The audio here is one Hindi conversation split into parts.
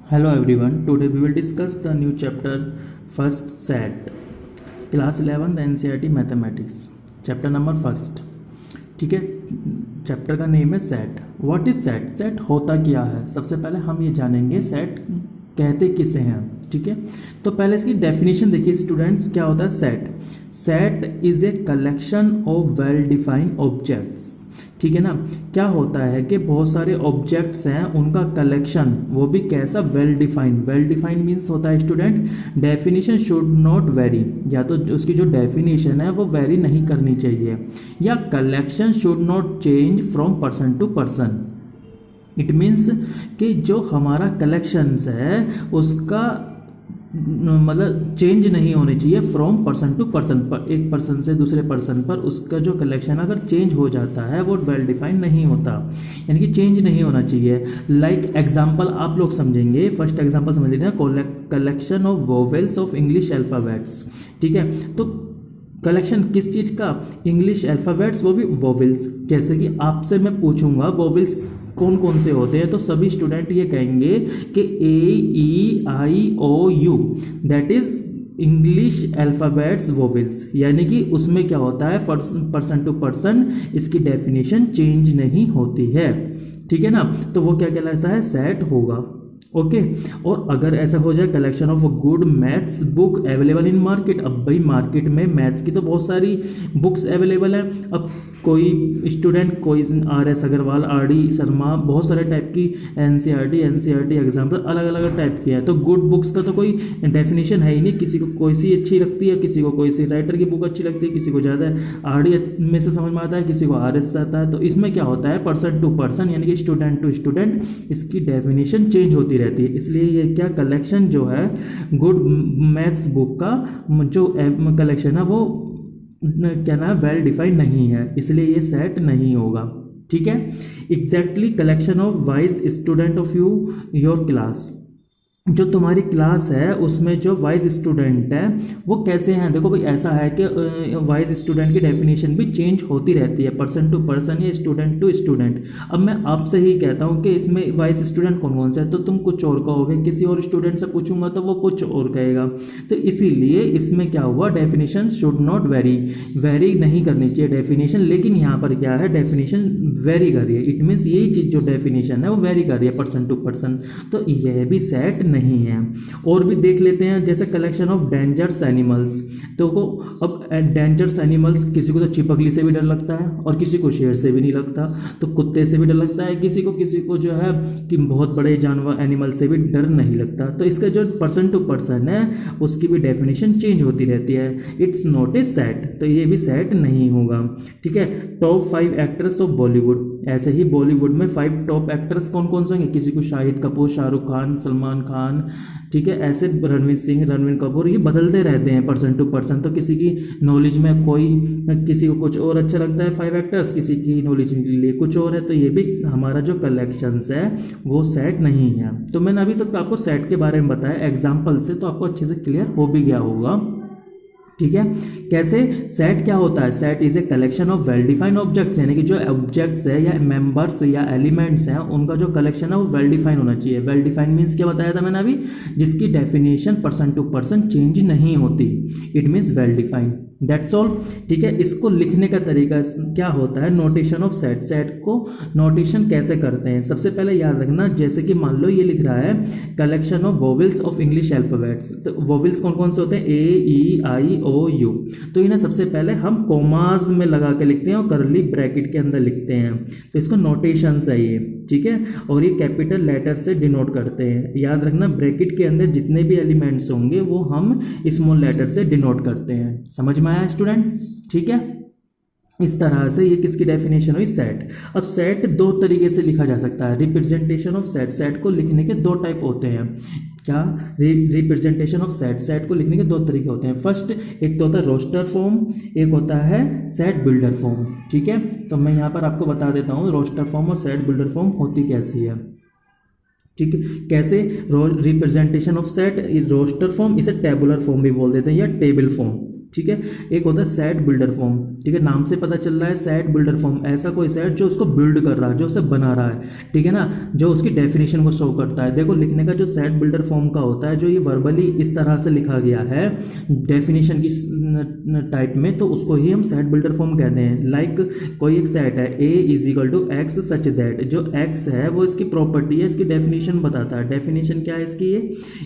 Hello everyone, today we will discuss the new chapter first set class 11th NCERT mathematics chapter number first. ठीक है, चैप्टर का नेम है set. What is set? Set होता क्या है? सबसे पहले हम ये जानेंगे सेट कहते किसे हैं। ठीक है, तो पहले इसकी डेफिनेशन देखिए स्टूडेंट्स, क्या होता है set. Set is a collection of well defined objects. ठीक है ना, क्या होता है कि बहुत सारे ऑब्जेक्ट्स हैं, उनका कलेक्शन, वो भी कैसा, well defined. Well defined means होता है student, definition should not very, या तो उसकी जो डेफिनेशन है वो वेरी नहीं करनी चाहिए, या collection should not change from person to person. It means कि जो हमारा कलेक्शंस है उसका मतलब चेंज नहीं होनी चाहिए फ्रॉम पर्सन टू पर्सन, पर एक पर्सन से दूसरे पर्सन पर उसका जो कलेक्शन अगर चेंज हो जाता है वो वेल डिफाइंड नहीं होता, यानी कि चेंज नहीं होना चाहिए। लाइक एग्जांपल आप लोग समझेंगे, फर्स्ट एग्जांपल समझ लीजिए, collection of vowels of English alphabets. ठीक है, तो कलेक्शन किस चीज़ का? इंग्लिश अल्फाबेट्स, वो भी वोवेल्स। जैसे कि आपसे मैं पूछूंगा वोवेल्स कौन कौन से होते हैं, तो सभी स्टूडेंट ये कहेंगे कि A E I O U, that is English alphabets vowels, यानी कि उसमें क्या होता है, पर्सन टू पर्सन इसकी डेफिनेशन चेंज नहीं होती है। ठीक है ना, तो वो क्या कहलाता है, सेट होगा। ओके और अगर ऐसा हो जाए, collection of good maths book available in market. अब भाई मार्केट में मैथ्स की तो बहुत सारी बुक्स अवेलेबल हैं। अब कोई स्टूडेंट, कोई RS अग्रवाल, RD शर्मा, बहुत सारे टाइप की NCERT एग्जाम्पल अलग अलग टाइप की है। तो गुड बुक्स का तो कोई डेफिनेशन है ही नहीं, किसी को कोई सी अच्छी लगती है, किसी को कोई सी राइटर की बुक अच्छी लगती है, किसी को ज़्यादा RD में से समझ में आता है, किसी को RS से आता है। तो इसमें क्या होता है, पर्सन टू पर्सन यानी कि स्टूडेंट टू स्टूडेंट इसकी डेफिनेशन चेंज होती रहती है। इसलिए ये क्या कलेक्शन जो है गुड मैथ्स बुक का जो कलेक्शन है वो क्या ना वेल डिफाइंड नहीं है, इसलिए ये सेट नहीं होगा। ठीक है, exactly collection of wise student of your class. जो तुम्हारी क्लास है उसमें जो वाइज स्टूडेंट है वो कैसे हैं? देखो भाई ऐसा है कि वाइज स्टूडेंट की डेफिनेशन भी चेंज होती रहती है, पर्सन टू पर्सन या स्टूडेंट टू स्टूडेंट। अब मैं आपसे ही कहता हूँ कि इसमें वाइज स्टूडेंट कौन कौन से है, तो तुम कुछ और कहोगे, किसी और स्टूडेंट से पूछूंगा तो वो कुछ और कहेगा। तो इसीलिए इसमें क्या हुआ, definition should not very, very नहीं करनी चाहिए डेफिनेशन। लेकिन यहाँ पर क्या है, डेफिनेशन वेरी कर रही है। इट मीन्स यही चीज़ जो डेफिनेशन है वो वेरी कर रही है पर्सन टू पर्सन, तो यह भी सेट नहीं है। और भी देख लेते हैं, जैसे कलेक्शन ऑफ डेंजरस एनिमल्स। तो अब डेंजरस एनिमल्स, किसी को तो चिपकली से भी डर लगता है और किसी को शेर से भी नहीं लगता, तो कुत्ते से भी डर लगता है किसी को जो है कि बहुत बड़े जानवर एनिमल से भी डर नहीं लगता। तो इसका जो पर्सन टू पर्सन है उसकी भी डेफिनेशन चेंज होती रहती है। इट्स नॉट ए सेट, तो ये भी सेट नहीं होगा। ठीक है, टॉप 5 एक्टर्स ऑफ बॉलीवुड। ऐसे ही बॉलीवुड में 5 टॉप एक्टर्स कौन कौन से होंगे, किसी को शाहिद कपूर, शाहरुख खान, सलमान खान, ठीक है, ऐसे रणवीर सिंह, रणवीर कपूर, ये बदलते रहते हैं पर्सन टू पर्सन। तो किसी की नॉलेज में कोई, किसी को कुछ और अच्छा लगता है 5 एक्टर्स, किसी की नॉलेज के लिए कुछ और है, तो ये भी हमारा जो कलेक्शंस है वो सेट नहीं है। तो मैंने अभी तक आपको सेट के बारे में बताया एग्जाम्पल से, तो आपको अच्छे से क्लियर हो भी गया होगा। ठीक है, कैसे सेट क्या होता है, set is a collection of well defined objects, यानी कि जो ऑब्जेक्ट्स है या मेंबर्स या एलिमेंट्स हैं उनका जो कलेक्शन है वो वेल डिफाइंड होना चाहिए। वेल डिफाइंड मीन्स क्या बताया था मैंने अभी, जिसकी definition person to person change नहीं होती, it means well defined, that's all. ठीक है, इसको लिखने का तरीका क्या होता है, नोटेशन ऑफ सेट। सेट को नोटेशन कैसे करते हैं, सबसे पहले याद रखना, जैसे कि मान लो ये लिख रहा है collection of vowels of English alphabets, तो वोवेल्स कौन कौन से होते हैं, AEI OU। तो इन्हें सबसे पहले हम कोमाज में लगा के लिखते हैं और करली ब्रैकेट के अंदर लिखते हैं, तो इसको नोटेशन है ये। ठीक है, और ये कैपिटल लेटर से डिनोट करते हैं। याद रखना, ब्रैकेट के अंदर जितने भी एलिमेंट्स होंगे वो हम स्मॉल लेटर से डिनोट करते हैं। समझ में आया स्टूडेंट? ठीक है, इस तरह से ये किसकी डेफिनेशन हुई, सेट। अब सेट 2 तरीके से लिखा जा सकता है, रिप्रेजेंटेशन ऑफ सेट। सेट को लिखने के 2 टाइप होते हैं। क्या, रिप्रेजेंटेशन ऑफ सेट। सेट को लिखने के 2 तरीके होते हैं। फर्स्ट, एक तो होता है रोस्टर फॉर्म, एक होता है सेट बिल्डर फॉर्म। ठीक है, तो मैं यहाँ पर आपको बता देता हूँ रोस्टर फॉर्म और सेट बिल्डर फॉर्म होती कैसी है। ठीक है, कैसे, representation of set, roster form, इसे टेबुलर फॉर्म भी बोल देते हैं या टेबल फॉर्म। ठीक है। एक होता है सेट बिल्डर फॉर्म, ठीक है, नाम से पता चल रहा है सेट बिल्डर फॉर्म, ऐसा कोई सेट जो उसको बिल्ड कर रहा है, जो उसे बना रहा है, ठीक है ना, जो उसकी डेफिनेशन को शो करता है। देखो लिखने का जो सेट बिल्डर फॉर्म का होता है, जो ये वर्बली इस तरह से लिखा गया है डेफिनेशन की टाइप में, तो उसको ही हम सेट बिल्डर फॉर्म कहते हैं। लाइक कोई एक सेट है A is equal to x such that, जो एक्स है वो इसकी प्रॉपर्टी है, इसकी डेफिनेशन बताता है। डेफिनेशन क्या है इसकी,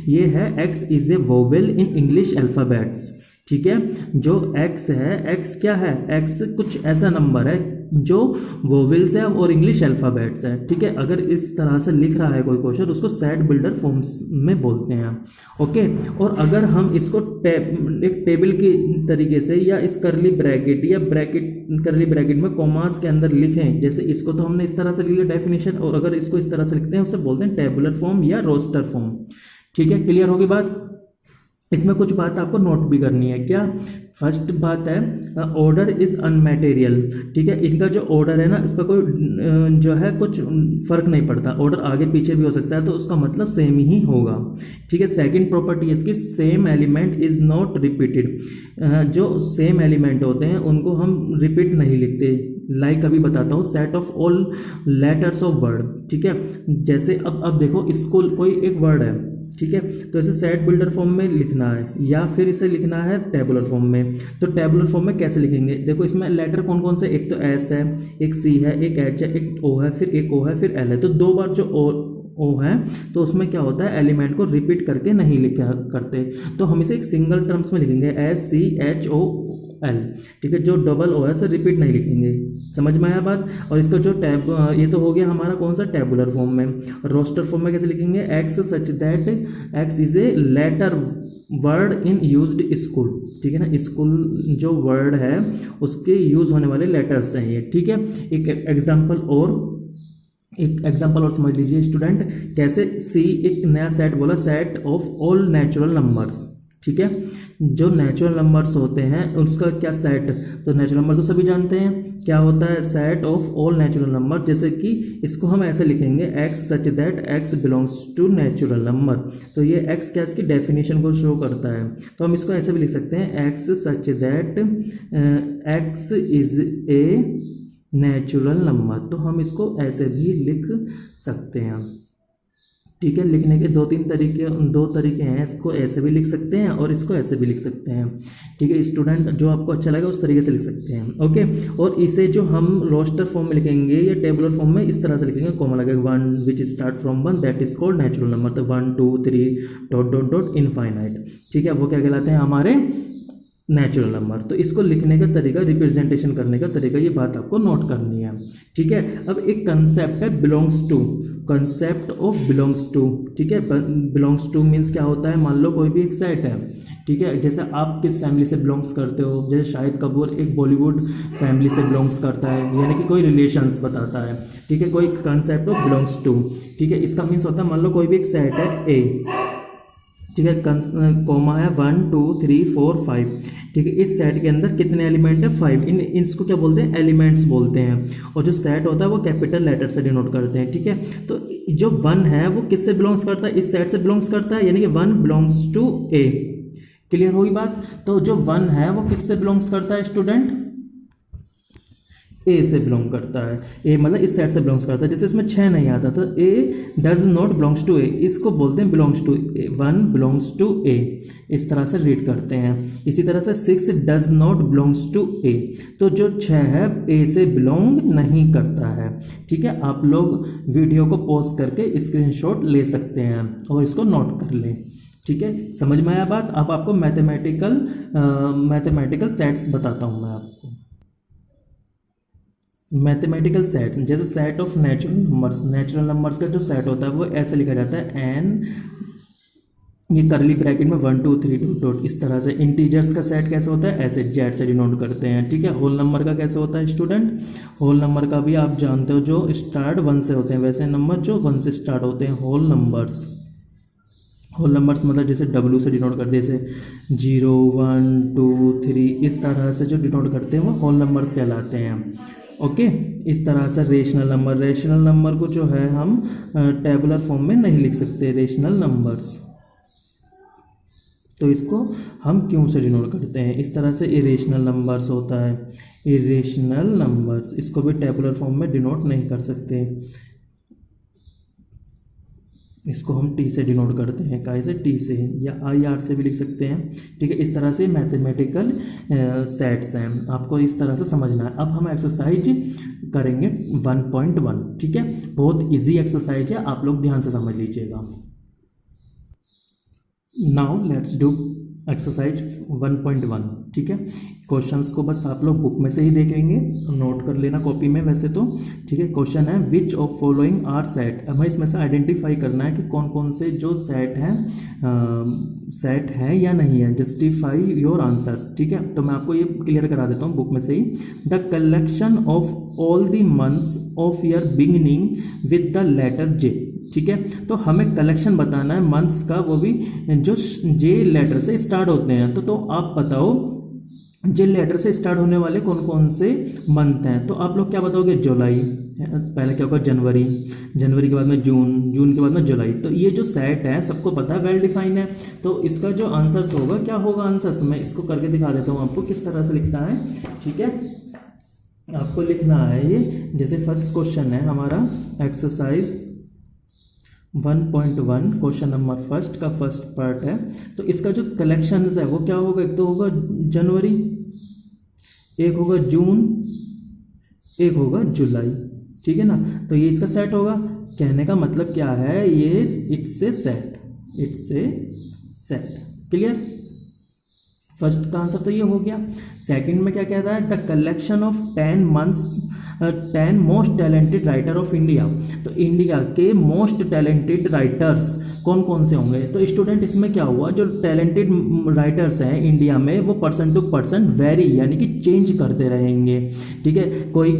ये है x is A vowel in English alphabets, ठीक है। जो x है, x क्या है, x कुछ ऐसा नंबर है जो वोवेल्स है और इंग्लिश अल्फाबेट्स है, ठीक है। अगर इस तरह से लिख रहा है कोई क्वेश्चन, उसको सेट बिल्डर फॉर्म्स में बोलते हैं, ओके। और अगर हम इसको एक टेबल के तरीके से या इस करली ब्रैकेट या करली ब्रैकेट में कॉमास के अंदर लिखें, जैसे इसको तो हमने इस तरह से लिखा डेफिनेशन, और अगर इसको इस तरह से लिखते हैं उसे बोलते हैं टेबुलर फॉर्म या रोस्टर फॉर्म, ठीक है। क्लियर होगी बात। इसमें कुछ बात आपको नोट भी करनी है। क्या, फर्स्ट बात है ऑर्डर इज अनमैटेरियल, ठीक है। इनका जो ऑर्डर है ना, इस पर कोई जो है कुछ फर्क नहीं पड़ता, ऑर्डर आगे पीछे भी हो सकता है, तो उसका मतलब सेम ही होगा, ठीक है। सेकंड प्रॉपर्टी इसकी same element is not repeated, जो सेम एलिमेंट होते हैं उनको हम रिपीट नहीं लिखते। लाइक अभी बताता हूँ, set of all letters of word, ठीक है। जैसे अब देखो इसको कोई एक वर्ड है, ठीक है, तो इसे सेट बिल्डर फॉर्म में लिखना है या फिर इसे लिखना है टेबुलर फॉर्म में। तो टेबुलर फॉर्म में कैसे लिखेंगे, देखो इसमें लेटर कौन कौन से, एक तो एस है, एक सी है, एक एच है, एक ओ है, फिर एक ओ है, फिर एल है। तो दो बार जो ओ है तो उसमें क्या होता है, एलिमेंट को रिपीट करके नहीं लिखा करते, तो हम इसे एक सिंगल टर्म्स में लिखेंगे, S C H O L, ठीक है। जो डबल ओ है तो रिपीट नहीं लिखेंगे, समझ में आया बात। और इसका जो ये तो हो गया हमारा कौन सा, टेबुलर फॉर्म में। रोस्टर फॉर्म में कैसे लिखेंगे, x such that x is a letter word in used school, ठीक है ना, स्कूल जो वर्ड है उसके यूज होने वाले लेटर्स हैं ये, ठीक है। एक एग्जाम्पल और समझ लीजिए स्टूडेंट, कैसे सी एक नया सेट बोला, set of all natural numbers, ठीक है। जो नेचुरल नंबर्स होते हैं उसका क्या सेट, तो नेचुरल नंबर तो सभी जानते हैं क्या होता है, set of all natural number. जैसे कि इसको हम ऐसे लिखेंगे, x such that x belongs to natural number, तो ये एक्स क्या इसकी डेफिनेशन को शो करता है। तो हम इसको ऐसे भी लिख सकते हैं, x such that x is a natural number, तो हम इसको ऐसे भी लिख सकते हैं, ठीक है। लिखने के दो तरीके हैं, इसको ऐसे भी लिख सकते हैं और इसको ऐसे भी लिख सकते हैं, ठीक है। स्टूडेंट जो आपको अच्छा लगे उस तरीके से लिख सकते हैं, ओके। और इसे जो हम रोस्टर फॉर्म में लिखेंगे या टेबुलर फॉर्म में इस तरह से लिखेंगे, कॉमा लगेगा, one which start from one that is called natural number, तो 1 2 3 डॉट डॉट डॉट इनफाइनाइट, ठीक है, वो क्या कहलाते हैं हमारे नेचुरल नंबर। तो इसको लिखने का तरीका, रिप्रेजेंटेशन करने का तरीका, ये बात आपको नोट करनी है, ठीक है। अब एक कंसेप्ट है belongs to, concept of belongs to, ठीक है। बिलोंग्स टू मीन्स क्या होता है, मान लो कोई भी एक सेट है, ठीक है, जैसे आप किस फैमिली से बिलोंग्स करते हो, जैसे शाहिद कपूर एक बॉलीवुड फैमिली से बिलोंग्स करता है, यानी कि कोई रिलेशंस बताता है, ठीक है, कोई कंसेप्ट ऑफ बिलोंग्स टू, ठीक है। इसका मीन्स होता है, मान लो कोई भी एक सेट है ए, ठीक है, कॉमा है 1 2 3 4 5, ठीक है। इस सेट के अंदर कितने एलिमेंट है, 5, इसको क्या बोलते हैं, एलिमेंट्स बोलते हैं। और जो सेट होता है वो कैपिटल लेटर से डिनोट करते हैं, ठीक है। तो जो 1 है वो किससे बिलोंग्स करता है, इस सेट से बिलोंग्स करता है, यानी कि 1 बिलोंग्स टू ए। क्लियर होगी बात। तो जो 1 है वो किससे बिलोंग्स करता है स्टूडेंट, ए से बिलोंग करता है, ए मतलब इस सेट से बिलोंग्स करता है। जैसे इसमें 6 नहीं आता तो A does not belongs to A, इसको बोलते हैं belongs to A, 1 belongs to A, इस तरह से रीड करते हैं। इसी तरह से 6 डज नॉट बिलोंग्स टू ए, तो जो 6 है ए से बिलोंग नहीं करता है, ठीक है। आप लोग वीडियो को पॉज करके स्क्रीनशॉट ले सकते हैं और इसको नोट कर लें, ठीक है। समझ में आया बात। अब आपको मैथमेटिकल सेट्स बताता हूँ मैं आपको। मैथमेटिकल सेट्स, जैसे सेट ऑफ नेचुरल नंबर्स का जो सेट होता है वो ऐसे लिखा जाता है, एन ये करली ब्रैकेट में 1 2 3 डॉट डॉट, इस तरह से। इंटीजर्स का सेट कैसे होता है, ऐसे जेड से डिनोट करते हैं, ठीक है। होल नंबर का कैसे होता है स्टूडेंट, होल नंबर का भी आप जानते हो, जो स्टार्ट 1 से होते हैं, वैसे नंबर जो 1 से स्टार्ट होते हैं होल नंबर्स। होल नंबर्स मतलब जैसे W से डिनोट करते हैं, जैसे 0 1 2 3, इस तरह से जो डिनोट करते हैं वो होल नंबर्स कहलाते हैं, ओके। इस तरह से रेशनल नंबर को जो है हम टेबुलर फॉर्म में नहीं लिख सकते, रेशनल नंबर्स, तो इसको हम क्यों से डिनोट करते हैं। इस तरह से इरेशनल नंबर्स होता है, इरेशनल नंबर्स, इसको भी टेबुलर फॉर्म में डिनोट नहीं कर सकते, इसको हम टी से डिनोट करते हैं, काय से, टी से, या आई आर से भी लिख सकते हैं। ठीक है, इस तरह से मैथमेटिकल सेट्स हैं, आपको इस तरह से समझना है। अब हम एक्सरसाइज करेंगे 1.1। ठीक है, बहुत इजी एक्सरसाइज है, आप लोग ध्यान से समझ लीजिएगा। Now let's do exercise 1.1। ठीक है, क्वेश्चंस को बस आप लोग बुक में से ही देखेंगे, नोट कर लेना कॉपी में वैसे तो। ठीक है, क्वेश्चन है which of following are set. हमें इसमें से आइडेंटिफाई करना है कि कौन कौन से जो सेट हैं सेट है या नहीं है। Justify your answers. ठीक है, तो मैं आपको ये क्लियर करा देता हूँ बुक में से ही। The collection of all the months of year beginning with the letter J. ठीक है, तो हमें कलेक्शन बताना है मंथ्स का, वो भी जो जे लेटर से स्टार्ट होते हैं। तो आप बताओ जे लेटर से स्टार्ट होने वाले कौन कौन से मंथ हैं। तो आप लोग क्या बताओगे, जुलाई, पहले क्या होगा जनवरी, जनवरी के बाद में जून, जून के बाद में जुलाई। तो ये जो सेट है सबको पता है, वेल डिफाइन है। तो इसका जो आंसर्स होगा, क्या होगा आंसर्स, मैं इसको करके दिखा देता हूँ आपको किस तरह से लिखता है। ठीक है, आपको लिखना है ये, जैसे फर्स्ट क्वेश्चन है हमारा एक्सरसाइज 1.1 क्वेश्चन नंबर फर्स्ट का फर्स्ट पार्ट है। तो इसका जो कलेक्शंस है वो क्या होगा, एक तो होगा जनवरी, एक होगा जून, एक होगा जुलाई। ठीक है ना, तो ये इसका सेट होगा। कहने का मतलब क्या है, ये it's a set, it's a set. Clear, first का आंसर तो ये हो गया। सेकंड में क्या कहता है, the collection of 10 most talented writer of India. तो इंडिया के मोस्ट टैलेंटेड राइटर्स कौन कौन से होंगे। तो स्टूडेंट इसमें क्या हुआ, जो टैलेंटेड राइटर्स हैं इंडिया में वो पर्सन टू पर्सन वेरी यानी कि चेंज करते रहेंगे। ठीक है, कोई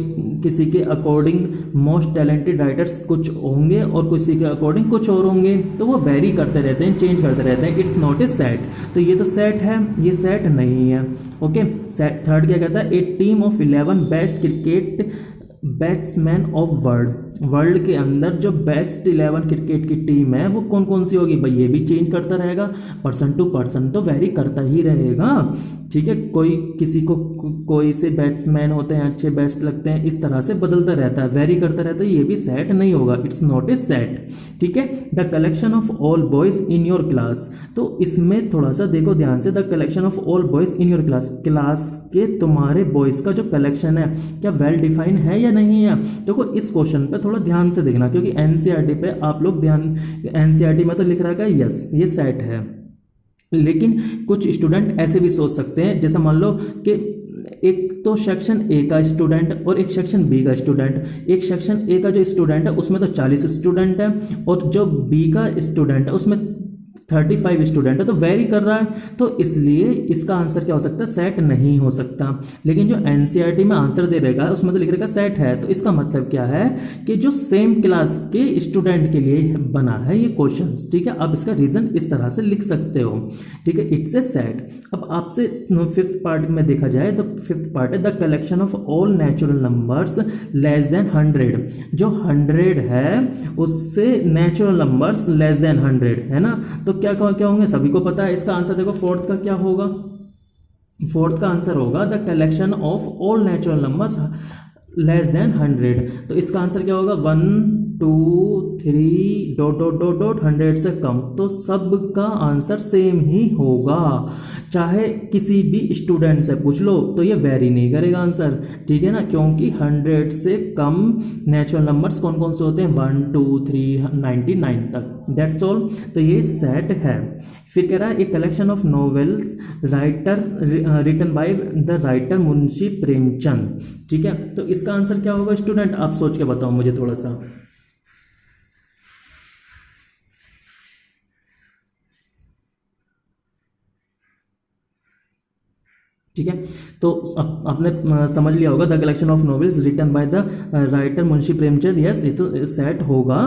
किसी के अकॉर्डिंग मोस्ट टैलेंटेड राइटर्स कुछ होंगे और किसी के अकॉर्डिंग कुछ और होंगे, तो वो वेरी करते रहते हैं, चेंज करते रहते हैं। It's not a set. तो ये तो सेट है, ये सेट नहीं है। ओके, थर्ड क्या कहता है, a team of 11 best cricket batsman of world के अंदर जो बेस्ट 11 क्रिकेट की टीम है वो कौन कौन सी होगी। भाई ये भी चेंज करता रहेगा, पर्सन टू पर्सन तो वेरी करता ही रहेगा। ठीक है, कोई किसी को कोई से बैट्समैन होते हैं अच्छे, बेस्ट लगते हैं, इस तरह से बदलता रहता है, वेरी करता रहता है। ये भी सेट नहीं होगा, इट्स नॉट ए सेट। ठीक है, the collection of all boys in your class. तो इसमें थोड़ा सा देखो ध्यान से, the collection of all boys in your class, class के तुम्हारे बॉयज का जो कलेक्शन है क्या वेल डिफाइन है या नहीं है। देखो इस क्वेश्चन पे थोड़ा ध्यान से देखना, क्योंकि एनसीईआरटी पे आप लोग ध्यान, एनसीईआरटी में तो लिख रहा है यस ये सेट है, लेकिन कुछ स्टूडेंट ऐसे भी सोच सकते हैं, जैसे मान लो कि एक तो सेक्शन ए का स्टूडेंट और एक सेक्शन बी का स्टूडेंट। एक सेक्शन ए का जो स्टूडेंट है उसमें तो 40 स्टूडेंट है, और जो बी का स्टूडेंट है उसमें 35 स्टूडेंट है, तो वेरी कर रहा है। तो इसलिए इसका आंसर क्या हो सकता है, सेट नहीं हो सकता। लेकिन जो एनसीईआरटी में आंसर दे रहेगा उसमें तो लिख रहेगा सेट है। तो इसका मतलब क्या है कि जो सेम क्लास के स्टूडेंट के लिए बना है ये क्वेश्चंस। ठीक है, अब इसका रीजन इस तरह से लिख सकते हो। ठीक है, इट्स ए सेट। अब आपसे फिफ्थ पार्ट में देखा जाए तो फिफ्थ पार्ट है the collection of all natural numbers less than 100। जो 100 है उससे नेचुरल नंबर्स लेस देन 100 है ना, तो क्या होंगे सभी को पता है। इसका आंसर देखो फोर्थ का क्या होगा, फोर्थ का आंसर होगा the collection of all natural numbers less than 100। तो इसका आंसर क्या होगा 1 2 3 डॉट डॉट डॉट डॉट 100 से कम। तो सब का आंसर सेम ही होगा, चाहे किसी भी स्टूडेंट से पूछ लो तो ये वेरी नहीं करेगा आंसर। ठीक है ना, क्योंकि 100 से कम नेचुरल नंबर्स कौन कौन से होते हैं 1 2 3 99 तक, दैट्स ऑल। तो ये सेट है। फिर कह रहा है a collection of novels writer written by the writer Munshi Premchand. ठीक है, तो इसका आंसर क्या होगा स्टूडेंट, आप सोच के बताओ मुझे थोड़ा सा। ठीक है, तो आपने समझ लिया होगा the collection of novels written by the writer Munshi Premchand. Yes, ये तो सेट होगा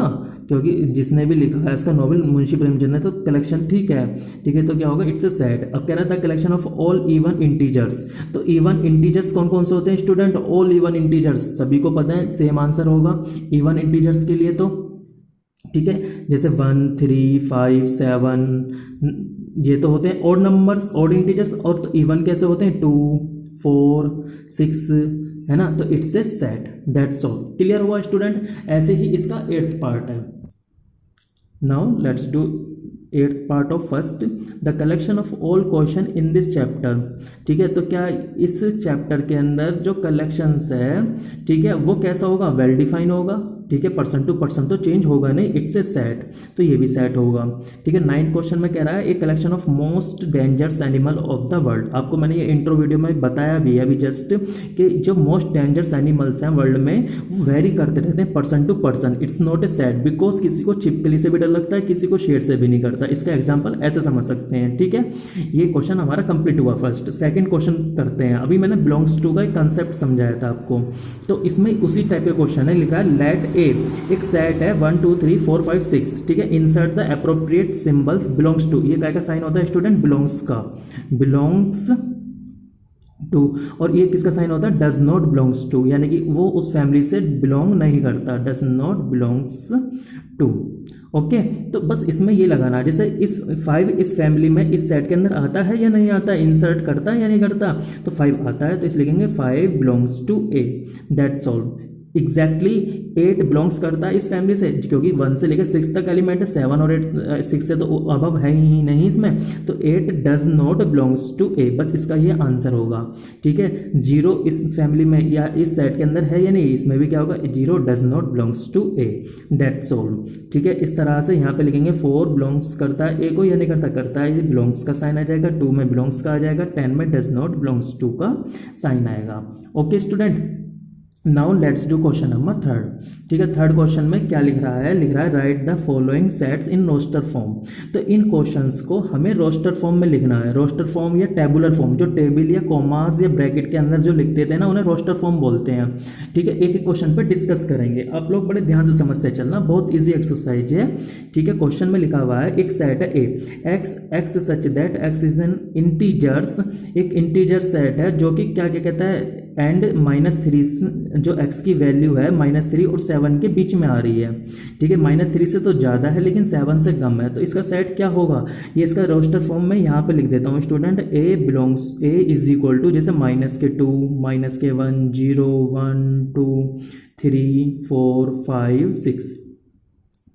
क्योंकि जिसने भी लिखा है इसका नॉवेल मुंशी प्रेमचंद है, तो कलेक्शन ठीक है। ठीक है, तो क्या होगा इट्स अ सेट। अब कह रहा था collection of all even integers. तो इवन इंटीजर्स कौन कौन से होते हैं स्टूडेंट, ऑल इवन इंटीजर्स सभी को पता है, सेम आंसर होगा इवन इंटीजर्स के लिए। तो ठीक है, जैसे 1 3 5 7, ये तो होते हैं ऑड नंबर्स, ऑड इंटीजर्स। और तो इवन कैसे होते हैं, 2 4 6, है ना। तो it's a set, that's all. Clear हुआ स्टूडेंट। ऐसे ही इसका 8th पार्ट है। Now let's do 8th part of first, the collection of all question in this chapter. ठीक है, तो क्या इस चैप्टर के अंदर जो कलेक्शंस है, ठीक है, वो कैसा होगा, वेल डिफाइन होगा। ठीक है, पर्सन टू पर्सन तो चेंज होगा नहीं, इट्स ए सेट, तो ये भी सेट होगा। ठीक है, 9th क्वेश्चन में कह रहा है a collection of most dangerous animal of the world. आपको मैंने ये इंट्रो वीडियो में बताया भी है अभी जस्ट, कि जो मोस्ट डेंजरस एनिमल्स हैं वर्ल्ड में वो वेरी करते रहते हैं person to person. It's not a set, because किसी को छिपकली से भी डर लगता है, किसी को शेर से भी नहीं करता। इसका एग्जाम्पल ऐसे समझ सकते हैं। ठीक है, ये क्वेश्चन हमारा कंप्लीट हुआ फर्स्ट। सेकंड क्वेश्चन करते हैं। अभी मैंने बिलोंग्स टू का एक कंसेप्ट समझाया था आपको, तो इसमें उसी टाइप के क्वेश्चन है। लिखा है लेट एक सेट है 1 2 3 4 5 6। ठीक है, insert the appropriate symbols belongs to. ये क्या का साइन होता है स्टूडेंट, बिलोंग्स का, बिलोंग्स टू। और ये किसका साइन होता है, डज नॉट बिलोंग्स टू, यानी कि वो उस फैमिली से बिलोंग नहीं करता, does not belongs to. Okay, तो बस इसमें ये लगाना, जैसे इस 5 इस फैमिली में इस सेट के अंदर आता है या नहीं आता, इंसर्ट करता है या नहीं करता, तो 5 आता है, तो इस लिखेंगे 5 belongs to A, that's all. Exactly 8 belongs करता है इस फैमिली से, क्योंकि 1 से लेकर 6 तक एलिमेंट है, 7 और 8 6 से तो अब है ही नहीं इसमें, तो 8 डज नॉट बिलोंग्स टू ए, बस इसका ये आंसर होगा। ठीक है, 0 इस फैमिली में या इस सेट के अंदर है या नहीं, इसमें भी क्या होगा, 0 does not belongs to A, that's all. ठीक है, इस तरह से यहाँ पे लिखेंगे 4 बिलोंग्स करता है ए को या नहीं करता, करता है, ये बिलोंग्स का साइन आ जाएगा, 2 में बिलोंग्स का आ जाएगा, 10 में डज नॉट बिलोंग्स टू का साइन आएगा। Okay student, now let's do question number 3। ठीक है, 3rd क्वेश्चन में क्या लिख रहा है, लिख रहा है write the following sets in roster form. तो इन क्वेश्चंस को हमें रोस्टर फॉर्म में लिखना है। रोस्टर फॉर्म या टेबुलर फॉर्म, जो टेबल या कॉमास या ब्रैकेट के अंदर जो लिखते थे ना, उन्हें रोस्टर फॉर्म बोलते हैं। ठीक है, एक एक क्वेश्चन पे डिस्कस करेंगे, आप लोग बड़े ध्यान से समझते चलना, बहुत ईजी एक्सरसाइज है। ठीक है, क्वेश्चन में लिखा हुआ है एक सेट है A, x such that x is an integers, एक इंटीजर सेट है जो कि क्या क्या कहता है, एंड -3 जो x की वैल्यू है -3 और 7 के बीच में आ रही है। ठीक है, -3 से तो ज़्यादा है लेकिन 7 से कम है, तो इसका सेट क्या होगा, ये इसका रोस्टर फॉर्म में यहाँ पे लिख देता हूँ student. A is equal to जैसे -2 -1 0 1 2 3 4 5 6।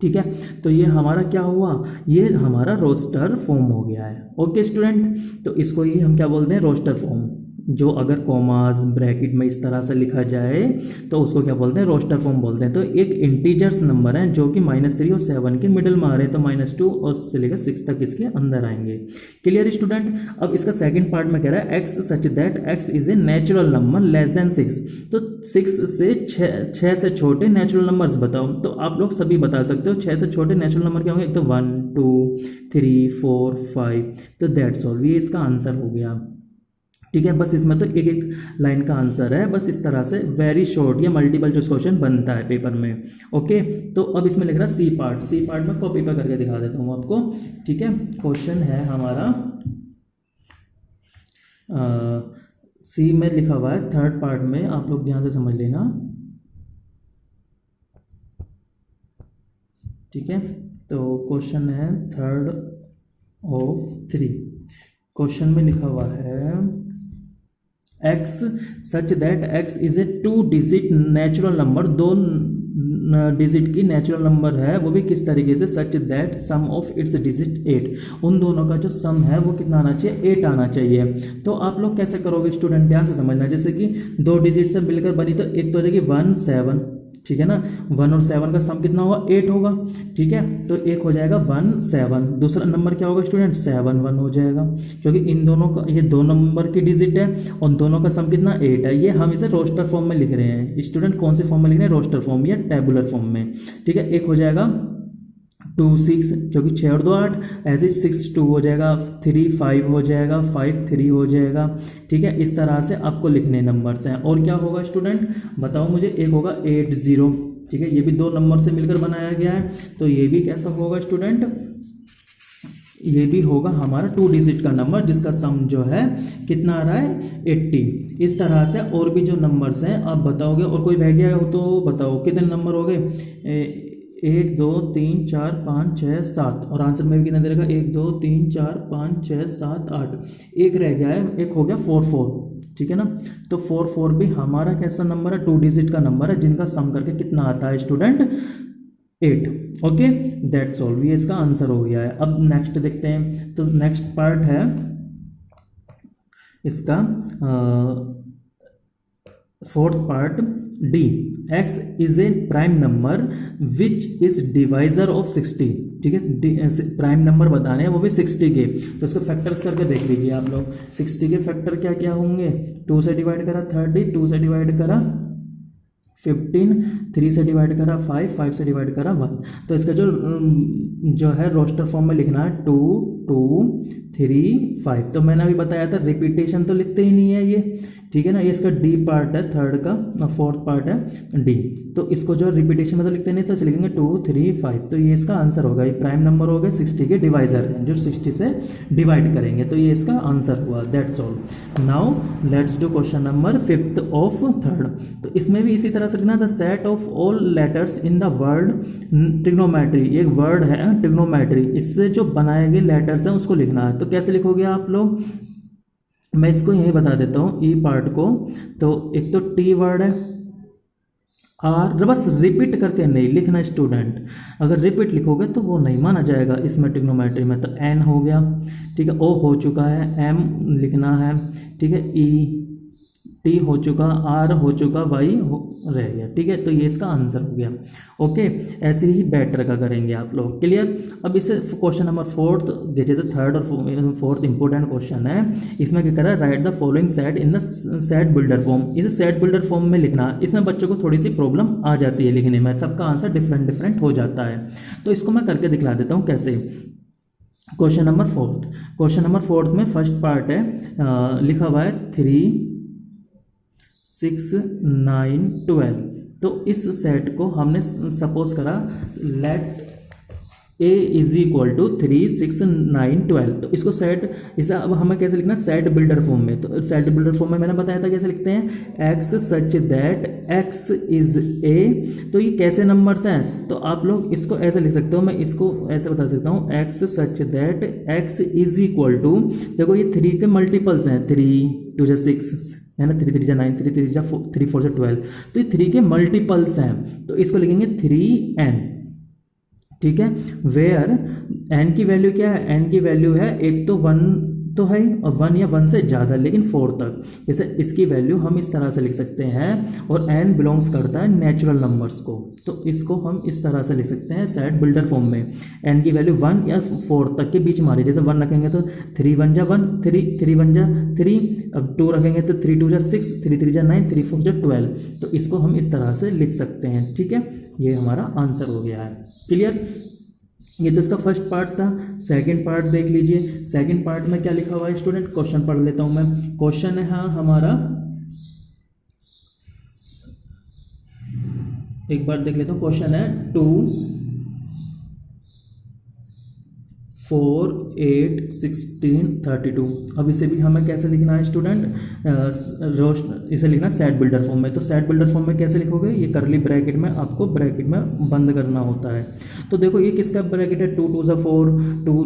ठीक है, तो ये हमारा क्या हुआ, ये हमारा रोस्टर फॉर्म हो गया है। ओके स्टूडेंट, तो इसको ही हम क्या बोलते हैं, रोस्टर फॉर्म। जो अगर कॉमास ब्रैकेट में इस तरह से लिखा जाए तो उसको क्या बोलते हैं, रोस्टर फॉर्म बोलते हैं। तो एक इंटीजर्स नंबर है जो कि -3 और 7 के मिडिल में आ रहे हैं, तो -2 और से लेकर 6 तक इसके अंदर आएंगे। Clear student. अब इसका सेकंड पार्ट में कह रहा है x such that x is a natural number less than 6। तो 6 से 6 से छोटे नेचुरल नंबर्स बताओ, तो आप लोग सभी बता सकते हो। 6 से छोटे नेचुरल नंबर क्या होंगे, एक तो 1 2 3 4 5, तो दैट्स ऑल, ये इसका आंसर हो गया। ठीक है, बस इसमें तो एक एक लाइन का आंसर है, बस इस तरह से वेरी शॉर्ट या मल्टीपल चॉइस क्वेश्चन बनता है पेपर में। ओके, तो अब इसमें लिख रहा है सी पार्ट। सी पार्ट में कॉपी पर करके दिखा देता हूँ आपको। ठीक है, क्वेश्चन है हमारा सी में लिखा हुआ है 3rd पार्ट में, आप लोग ध्यान से समझ लेना। ठीक है, तो क्वेश्चन है 3rd ऑफ 3। क्वेश्चन में लिखा हुआ है x such that x is a 2 digit natural number, 2 digit की नेचुरल नंबर है, वो भी किस तरीके से, such that sum of its digit 8। उन दोनों का जो सम है वो कितना आना चाहिए, 8 आना चाहिए। तो आप लोग कैसे करोगे स्टूडेंट, ध्यान से समझना। जैसे कि 2 डिजिट से मिलकर बनी, तो एक तो हो जाएगी 1 7, ठीक है ना, 1 और 7 का सम कितना होगा, 8 होगा। ठीक है, तो एक हो जाएगा 1 7, दूसरा नंबर क्या होगा स्टूडेंट, 7 1 हो जाएगा, क्योंकि इन दोनों का, ये 2 नंबर की डिजिट है और दोनों का सम कितना 8 है। ये हम इसे रोस्टर फॉर्म में लिख रहे हैं स्टूडेंट। कौन से फॉर्म में लिख रहे हैं, रोस्टर फॉर्म या टेबुलर फॉर्म में। ठीक है, एक हो जाएगा 2 6, क्योंकि 6 और 2 8, ऐसे 6 2 हो जाएगा, 3 5 हो जाएगा, 5 3 हो जाएगा। ठीक है, इस तरह से आपको लिखने नंबर्स हैं। और क्या होगा स्टूडेंट, बताओ मुझे। एक होगा 8 0, ठीक है, ये भी 2 नंबर से मिलकर बनाया गया है, तो ये भी कैसा होगा स्टूडेंट, ये भी होगा हमारा 2 डिजिट का नंबर, जिसका सम जो है कितना आ रहा है, 80। इस तरह से और भी जो नंबर्स हैं आप बताओगे। और कोई रह गया हो तो बताओ, कितने नंबर हो गए, 1 2 3 4 5 6 7 और आंसर में भी कितना दे रहेगा 1 2 3 4 5 6 7 8, एक रह गया है, एक हो गया 4 4, ठीक है ना। तो 4 4 भी हमारा कैसा नंबर है, 2 डिजिट का नंबर है जिनका सम करके कितना आता है स्टूडेंट 8। ओके, दैट्स ऑल, ये इसका आंसर हो गया है। अब नेक्स्ट देखते हैं, तो नेक्स्ट पार्ट है इसका fourth part D, x is A prime number which is divisor of 60, ठीक है। प्राइम नंबर बताने हैं वो भी 60 के, तो इसको फैक्टर्स करके देख लीजिए आप लोग। 60 के फैक्टर क्या क्या होंगे, 2 से डिवाइड करा 30, 2 से डिवाइड करा 15, 3 से डिवाइड करा 5, 5 से डिवाइड करा 1। तो इसका जो है रोस्टर फॉर्म में लिखना है 2 2 3 5। तो मैंने अभी बताया था रिपीटेशन तो लिखते ही नहीं है ये, ठीक है ना। ये इसका डी पार्ट है, थर्ड का, फोर्थ पार्ट है डी। तो इसको जो रिपीटेशन में तो लिखते नहीं, तो लिखेंगे 2 3 5। तो ये इसका आंसर होगा, ये प्राइम नंबर हो गए 60 के डिवाइजर हैं जो 60 से डिवाइड करेंगे, तो ये इसका आंसर हुआ। That's all. Now let's do question number 5th of 3rd। तो इसमें भी इसी तरह से लिखना, the set of all letters in the word trigonometry, एक वर्ड है ट्रिग्नोमेट्री, इससे जो बनाए गए लेटर्स हैं उसको लिखना है। तो कैसे लिखोगे आप लोग, मैं इसको यही बता देता हूँ ई पार्ट को। तो एक तो टी वर्ड है, आर, बस रिपीट करके नहीं लिखना स्टूडेंट, अगर रिपीट लिखोगे तो वो नहीं माना जाएगा इसमें ट्रिग्नोमेट्री में। तो एन हो गया, ठीक है, ओ हो चुका है, एम लिखना है, ठीक है, ई, टी हो चुका, आर हो चुका, वाई रह गया, ठीक है। तो ये इसका आंसर हो गया। ओके, ऐसे ही बेटर का करेंगे आप लोग, क्लियर। अब इसे क्वेश्चन नंबर 4th, जैसे 3rd और 4th इंपॉर्टेंट क्वेश्चन है, इसमें क्या करा, right the following set in the set builder form. इसे सेट बिल्डर फॉर्म में लिखना, इसमें बच्चों को थोड़ी सी प्रॉब्लम आ जाती है लिखने में, सबका आंसर डिफरेंट डिफरेंट हो जाता है। तो इसको मैं करके दिखला देता हूँ कैसे। Question number 4th, question number 4th में फर्स्ट पार्ट है, लिखा हुआ है 3 6 9 12। तो इस सेट को हमने सपोज करा let A is equal to 3 6 9 12। तो इसको सेट, इसे अब हमें कैसे लिखना, सेट बिल्डर फॉर्म में। तो सेट बिल्डर फॉर्म में मैंने बताया था कैसे लिखते हैं, x such that x is ए। तो ये कैसे नंबर्स हैं, तो आप लोग इसको ऐसे लिख सकते हो, मैं इसको ऐसे बता सकता हूँ, x such that x is equal to, देखो ये 3 के मल्टीपल्स हैं, 3 2 6 है ना, 3 3 9, 3 3 4 12। तो ये 3 के मल्टीपल्स हैं, तो इसको लिखेंगे 3n, ठीक है। वेयर n की वैल्यू क्या है, n की वैल्यू है, एक तो 1 तो है और 1 या 1 से ज़्यादा, लेकिन 4 तक। जैसे इसकी वैल्यू हम इस तरह से लिख सकते हैं, और n बिलोंग्स करता है नेचुरल नंबर्स को, तो इसको हम इस तरह से लिख सकते हैं सेट बिल्डर फॉर्म में। n की वैल्यू 1 या 4 तक के बीच मारी, जैसे 1 रखेंगे तो 3 1 जा 1 3, 3 1 जा 3, अब 2 रखेंगे तो 3 2 जा 6, 3 3 जा 9, 3 4 जा 12। तो इसको हम इस तरह से लिख सकते हैं, ठीक है। ये हमारा आंसर हो गया है, क्लियर। ये तो इसका फर्स्ट पार्ट था। सेकंड पार्ट देख लीजिए, सेकंड पार्ट में क्या लिखा हुआ है स्टूडेंट, क्वेश्चन पढ़ लेता हूं मैं। क्वेश्चन है हाँ हमारा, एक बार देख लेता हूं। क्वेश्चन है 2 4 8 16 32। अब इसे भी हमें कैसे लिखना है स्टूडेंट, इसे लिखना सेट बिल्डर फॉर्म में। तो सेट बिल्डर फॉर्म में कैसे लिखोगे, ये करली ब्रैकेट में आपको ब्रैकेट में बंद करना होता है। तो देखो ये किसका ब्रैकेट है, 2 2 जा 4, 2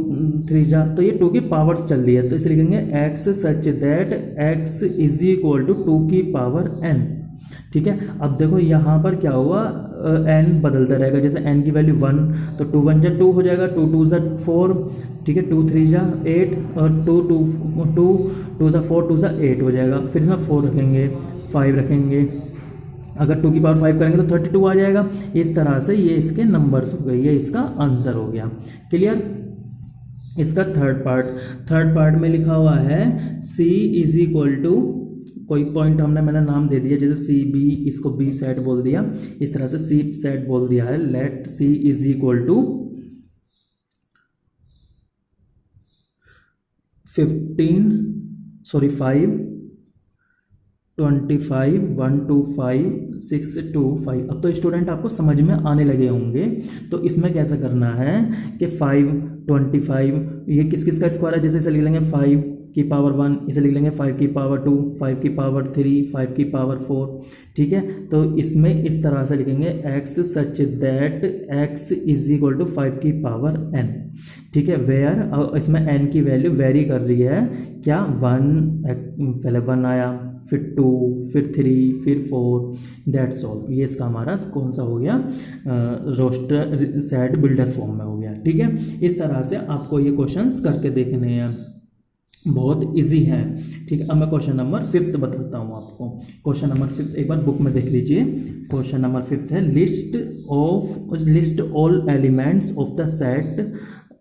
3 जा, तो ये 2 की पावर्स चल रही है, तो इसे लिखेंगे x such that x is equal to 2 की पावर n, ठीक है। अब देखो यहाँ पर क्या हुआ, n बदलता रहेगा, जैसे n की वैल्यू 1, तो 2 1 जा 2 हो जाएगा, 2 2 जा 4, ठीक है, 2 3 जा 8, और 2 2 जा 4, 2 जा 8 हो जाएगा। फिर इसमें 4 रखेंगे, 5 रखेंगे, अगर 2 की पावर 5 करेंगे तो 32 आ जाएगा। इस तरह से ये इसके नंबर्स हो गए, ये इसका आंसर हो गया, क्लियर। इसका थर्ड पार्ट में लिखा हुआ है c इज इक्वल टू, कोई पॉइंट मैंने नाम दे दिया, जैसे सी बी, इसको बी सेट बोल दिया, इस तरह से सी सेट बोल दिया है। Let C is equal to 5 25 1 2 5 6 2 5। अब तो स्टूडेंट आपको समझ में आने लगे होंगे। तो इसमें कैसा करना है कि 5 25, ये किस किस का स्क्वायर है, जैसे इसे लिख लेंगे 5 की पावर 1, इसे लिख लेंगे 5 की पावर 2, 5 की पावर 3, 5 की पावर 4। ठीक है, तो इसमें इस तरह से लिखेंगे x such that x is equal to 5 की पावर n। ठीक है, वेयर इसमें n की वैल्यू वेरी कर रही है, क्या 1, पहले 1 आया, फिर 2, फिर 3, फिर 4, दैट्स ऑल। ये इसका हमारा कौन सा हो गया, रोस्टर सेट बिल्डर फॉर्म में हो गया। ठीक है, इस तरह से आपको ये क्वेश्चंस करके देखने हैं, बहुत इजी है। ठीक है, अब मैं क्वेश्चन नंबर 5 बताता हूँ आपको। क्वेश्चन नंबर 5 एक बार बुक में देख लीजिए। क्वेश्चन नंबर 5 है list all elements of the set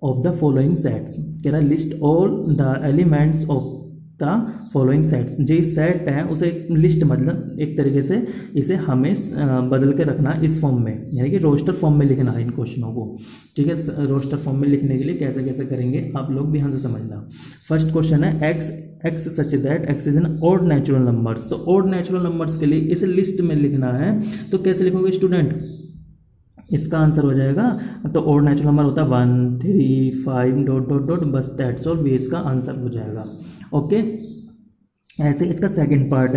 of the following sets. कह रहा है list all the elements of the following sets. जो सेट है उसे एक लिस्ट, मतलब एक तरीके से इसे हमें बदल के रखना इस फॉर्म में, यानी कि रोस्टर फॉर्म में लिखना है इन क्वेश्चनों को। ठीक है, रोस्टर फॉर्म में लिखने के लिए कैसे कैसे करेंगे आप लोग ध्यान से समझना। फर्स्ट क्वेश्चन है x such that x is N odd natural numbers. तो ऑड नेचुरल नंबर्स के लिए इसे लिस्ट में लिखना है, तो कैसे लिखोगे स्टूडेंट? इसका आंसर हो जाएगा, तो ऑड नेचुरल नंबर होता है 1, 3, 5 डॉट डॉट डॉट, बस दैट्स ऑल, ये इसका आंसर हो जाएगा। ओके, ऐसे इसका सेकंड पार्ट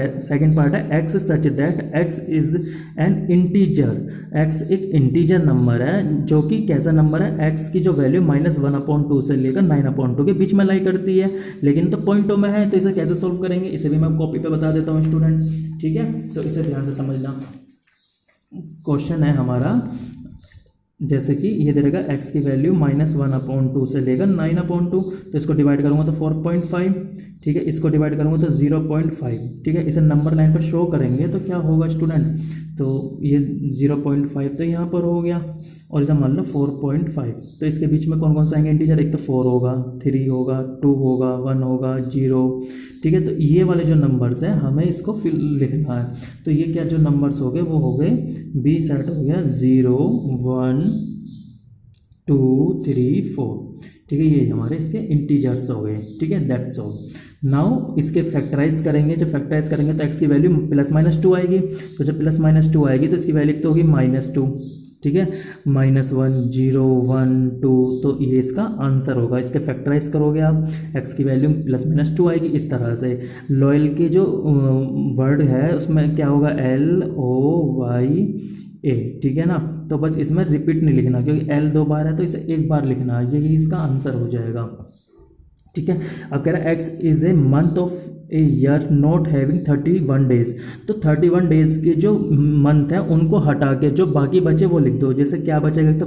है x such that x is N integer. X एक इंटीजर नंबर है, जो कि कैसा नंबर है, एक्स की जो वैल्यू -1/2 से लेकर 9/2 के बीच में लाई करती है, लेकिन तो पॉइंटों में है। तो इसे कैसे सोल्व करेंगे, इसे भी मैं कॉपी पे बता देता हूँ स्टूडेंट। ठीक है, तो इसे ध्यान से समझना। क्वेश्चन है हमारा, जैसे कि ये दे रहेगा x की वैल्यू -1/2 से लेकर 9/2, तो इसको डिवाइड करूँगा तो 4.5। ठीक है, इसको डिवाइड करूँगा तो 0.5। ठीक है, इसे नंबर लाइन पर शो करेंगे तो क्या होगा स्टूडेंट, तो ये 0.5 तो यहाँ पर हो गया, और इसे मान लो 4.5। तो इसके बीच में कौन कौन सा आएंगे इंटीजर, एक तो 4 होगा, 3 होगा, 2 होगा, 1 होगा, 0। ठीक है, तो ये वाले जो नंबर्स हैं हमें इसको फिर लिखना है। तो ये क्या जो नंबर्स हो गए वो हो गए, बी सेट हो गया 0, 1, 2, 3, 4। ठीक है, ये हमारे इसके इंटीजर्स हो गए। ठीक है, दैट्स ऑल। नाउ इसके फैक्टराइज करेंगे, जब फैक्टराइज करेंगे तो x की वैल्यू +-2 आएगी, तो जब +-2 आएगी तो इसकी वैल्यू तो होगी -2। ठीक है, -1, 0, 1, 2, तो ये इसका आंसर होगा। इसके फैक्टराइज करोगे आप, x की वैल्यू +-2 आएगी इस तरह से। लॉयल के जो वर्ड है उसमें क्या होगा, LOYA। ठीक है ना, तो बस इसमें रिपीट नहीं लिखना, क्योंकि L 2 बार है तो इसे एक बार लिखना है, यही इसका आंसर हो जाएगा। ठीक है, अब कह रहा है x is a month of a year not having 31 days. तो 31 डेज के जो मंथ है उनको हटा के जो बाकी बचे वो लिख दो। जैसे क्या बचेगा, तो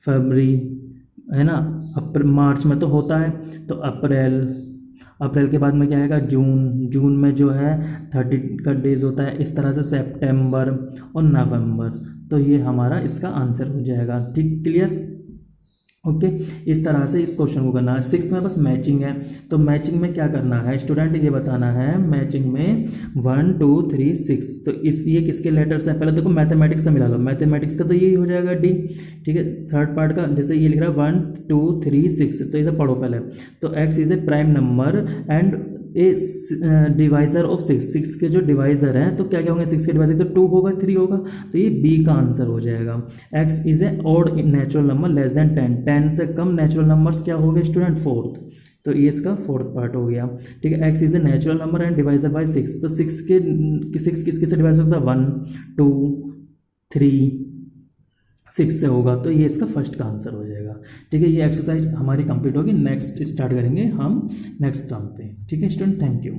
फरवरी है ना, मार्च में तो होता है, तो अप्रैल के बाद में क्या आएगा, जून में जो है 30 का डेज होता है। इस तरह से सितंबर और नवंबर, तो ये हमारा इसका आंसर हो जाएगा। ठीक, क्लियर? ओके, इस तरह से इस क्वेश्चन को करना है। 6th में बस मैचिंग है, तो मैचिंग में क्या करना है स्टूडेंट, ये बताना है मैचिंग में 1, 2, 3, 6। तो ये किसके लेटर्स हैं, पहले देखो मैथमेटिक्स से मिला लो, मैथमेटिक्स का तो यही हो जाएगा D। ठीक है, थर्ड पार्ट का जैसे ये लिख रहा है 1, 2, 3, 6, तो इसे पढ़ो पहले। तो x is A prime number and A divisor of 6 के जो डिवाइजर हैं तो क्या क्या होंगे, 6 के डिवाइजर तो 2 होगा, 3 होगा, तो ये बी का आंसर हो जाएगा। x is A odd natural number less than 10 से कम नेचुरल नंबर्स क्या हो गए स्टूडेंट, 4th, तो ये इसका 4th पार्ट हो गया। ठीक है, x is a natural number and divisor by 6, तो 6 किसके से डिवाइड होता है, 1, 2, 3, 6 से होगा, तो ये इसका फर्स्ट का आंसर हो जाएगा। ठीक है, ये एक्सरसाइज हमारी कंप्लीट होगी। नेक्स्ट स्टार्ट करेंगे हम नेक्स्ट टर्म पे। ठीक है स्टूडेंट, थैंक यू।